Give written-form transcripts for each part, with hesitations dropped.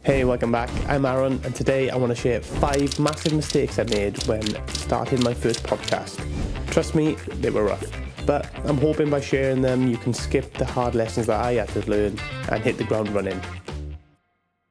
Hey, welcome back. I'm Aaron, and today I want to share 5 massive mistakes I made when starting my first podcast. Trust me, they were rough. But I'm hoping by sharing them, you can skip the hard lessons that I had to learn and hit the ground running.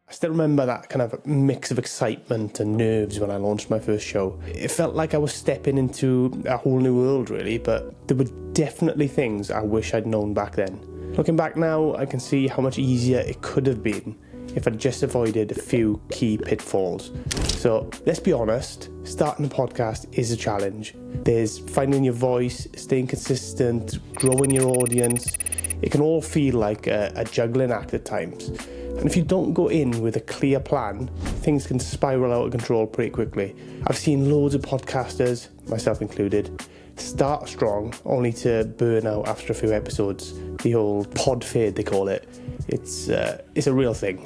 I still remember that kind of mix of excitement and nerves when I launched my first show. It felt like I was stepping into a whole new world, really, but there were definitely things I wish I'd known back then. Looking back now, I can see how much easier it could have been if I'd just avoided a few key pitfalls. So let's be honest, starting a podcast is a challenge. There's finding your voice, staying consistent, growing your audience. It can all feel like a juggling act at times. And if you don't go in with a clear plan, things can spiral out of control pretty quickly. I've seen loads of podcasters, myself included, start strong only to burn out after a few episodes. The old pod fade, they call it. It's a real thing.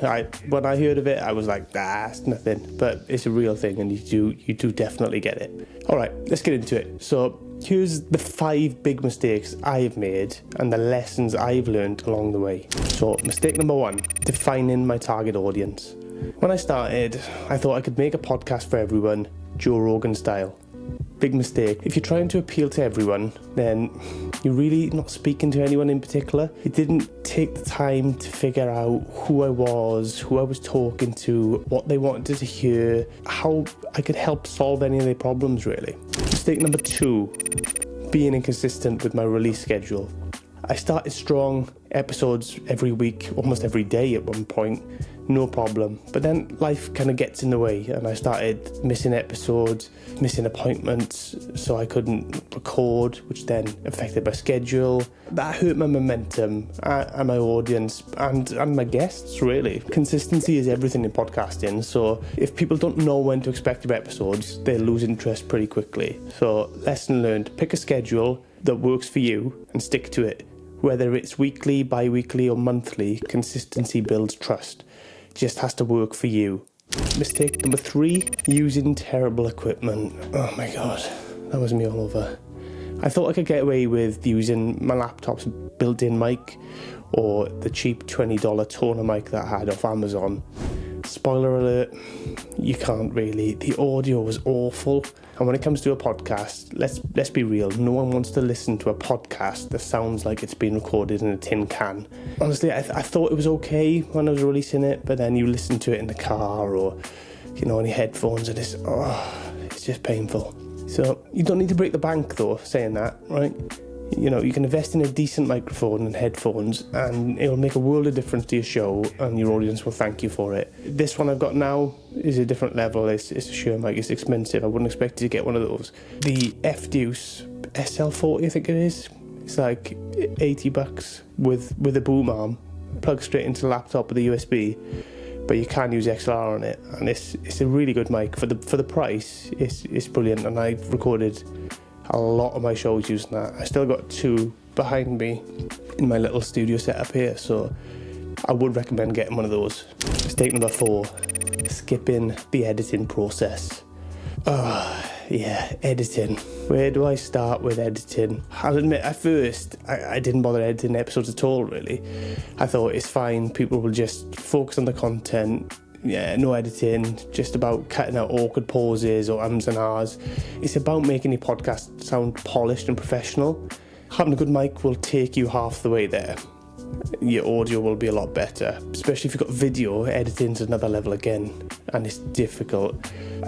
When I heard of it, I was like, it's nothing. But it's a real thing, and you do definitely get it. All right, let's get into it. So here's the 5 big mistakes I've made and the lessons I've learned along the way. So mistake number 1, defining my target audience. When I started, I thought I could make a podcast for everyone, Joe Rogan style. Big mistake. If you're trying to appeal to everyone, then you're really not speaking to anyone in particular. It didn't take the time to figure out who I was talking to, what they wanted to hear, how I could help solve any of their problems, really. Mistake number 2, being inconsistent with my release schedule. I started strong, episodes every week, almost every day at one point, no problem. But then life kind of gets in the way, and I started missing episodes, missing appointments, so I couldn't record, which then affected my schedule. That hurt my momentum and my audience and my guests, really. Consistency is everything in podcasting, so if people don't know when to expect your episodes, they lose interest pretty quickly. So lesson learned, pick a schedule that works for you and stick to it. Whether it's weekly, bi-weekly or monthly, consistency builds trust. It just has to work for you. Mistake number 3, using terrible equipment. Oh my god, that was me all over. I thought I could get away with using my laptop's built-in mic or the cheap $20 toner mic that I had off Amazon. Spoiler alert, you can't really. The audio was awful. And when it comes to a podcast, let's be real, no one wants to listen to a podcast that sounds like it's been recorded in a tin can. Honestly, I thought it was okay when I was releasing it, but then you listen to it in the car or, on your headphones, and it's just painful. So you don't need to break the bank though, saying that, right? You can invest in a decent microphone and headphones, and it'll make a world of difference to your show, and your audience will thank you for it. This one I've got now is a different level. It's a Shure mic. It's expensive. I wouldn't expect you to get one of those. The F-Deuce SL40, I think it is. It's like $80 with a boom arm, plug straight into the laptop with a USB. But you can use XLR on it, and it's a really good mic for the price. It's brilliant, and I've recorded a lot of my shows using that. I still got 2 behind me in my little studio setup here, so I would recommend getting one of those. Mistake number 4, skipping the editing process. Editing. Where do I start with editing? I'll admit, at first, I didn't bother editing episodes at all, really. I thought it's fine, people will just focus on the content. Yeah, no editing, just about cutting out awkward pauses or ums and ahs. It's about making your podcast sound polished and professional. Having a good mic will take you half the way there. Your audio will be a lot better, especially if you've got video. Editing's another level again, and it's difficult.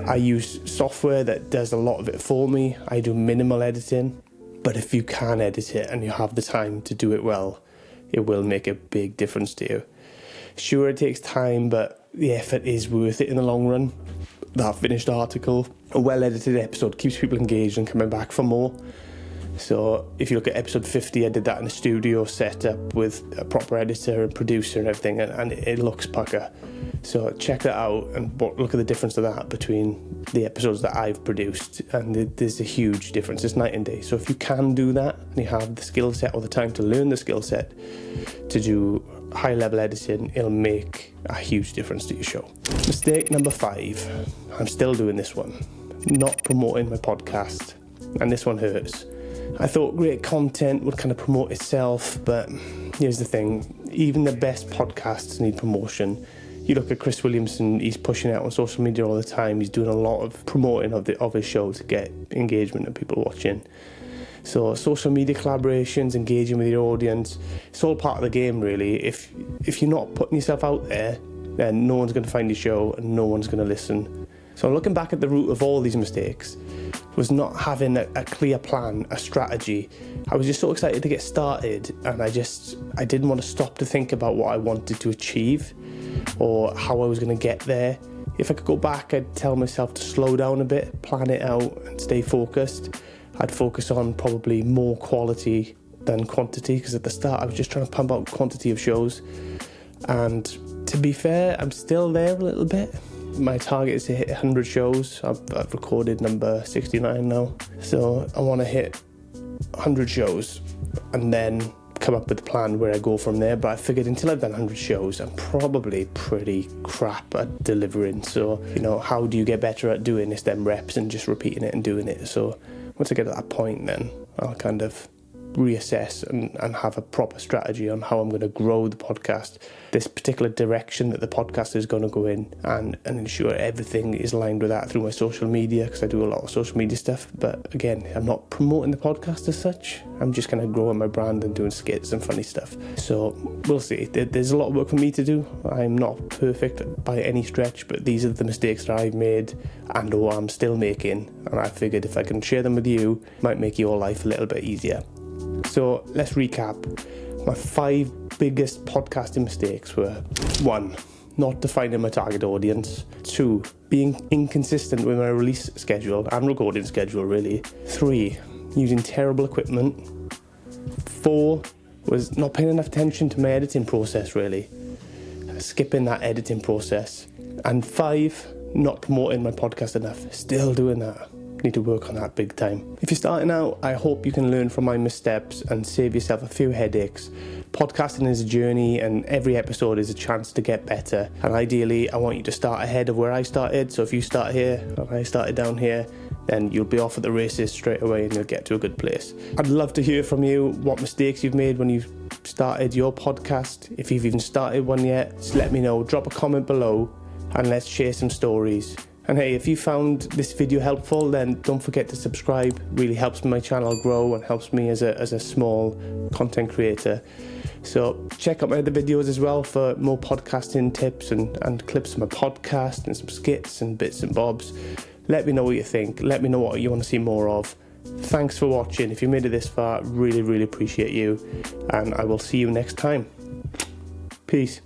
I use software that does a lot of it for me. I do minimal editing, but if you can edit it and you have the time to do it well, it will make a big difference to you. Sure, it takes time, but the effort is worth it in the long run. That finished article, a well-edited episode keeps people engaged and coming back for more. So if you look at episode 50, I did that in a studio setup with a proper editor and producer and everything, and it looks pucker. So check that out and look at the difference of that between the episodes that I've produced, and there's a huge difference. It's night and day. So if you can do that and you have the skill set or the time to learn the skill set to do high level editing, it'll make a huge difference to your show. Mistake number 5, I'm still doing this one, not promoting my podcast, and this one hurts. I thought great content would kind of promote itself, but here's the thing, even the best podcasts need promotion. You look at Chris Williamson, he's pushing out on social media all the time. He's doing a lot of promoting of his show to get engagement and people watching. So social media collaborations, engaging with your audience, it's all part of the game really. If you're not putting yourself out there, then no one's going to find your show and no one's going to listen. So looking back at the root of all these mistakes was not having a clear plan, a strategy. I was just so excited to get started, and I didn't want to stop to think about what I wanted to achieve or how I was going to get there. If I could go back, I'd tell myself to slow down a bit, plan it out and stay focused. I'd focus on probably more quality than quantity, because at the start I was just trying to pump out quantity of shows. And to be fair, I'm still there a little bit. My target is to hit 100 shows. I've recorded number 69 now. So I want to hit 100 shows and then come up with a plan where I go from there. But I figured until I've done 100 shows, I'm probably pretty crap at delivering. So, how do you get better at doing this? Them reps and just repeating it and doing it. So once I get to that point, then I'll kind of reassess and have a proper strategy on how I'm going to grow the podcast, this particular direction that the podcast is going to go in, and ensure everything is aligned with that through my social media, because I do a lot of social media stuff. But again, I'm not promoting the podcast as such. I'm just kind of growing my brand and doing skits and funny stuff. So we'll see. There's a lot of work for me to do. I'm not perfect by any stretch, but these are the mistakes that I've made and or I'm still making, and I figured if I can share them with you, it might make your life a little bit easier. So let's recap. My 5 biggest podcasting mistakes were: 1, not defining my target audience; 2, being inconsistent with my release schedule and recording schedule really; 3, using terrible equipment; 4 was not paying enough attention to my editing process really, skipping that editing process; and 5, not promoting my podcast enough. Still doing that. Need to work on that big time. If you're starting out, I hope you can learn from my missteps and save yourself a few headaches. Podcasting is a journey, and every episode is a chance to get better. And ideally, I want you to start ahead of where I started. So if you start here and I started down here, then you'll be off at the races straight away and you'll get to a good place. I'd love to hear from you what mistakes you've made when you started your podcast. If you've even started one yet, just let me know. Drop a comment below and let's share some stories. And hey, if you found this video helpful, then don't forget to subscribe. It really helps my channel grow and helps me as a small content creator. So check out my other videos as well for more podcasting tips and clips from my podcast and some skits and bits and bobs. Let me know what you think. Let me know what you want to see more of. Thanks for watching. If you made it this far, really, really appreciate you. And I will see you next time. Peace.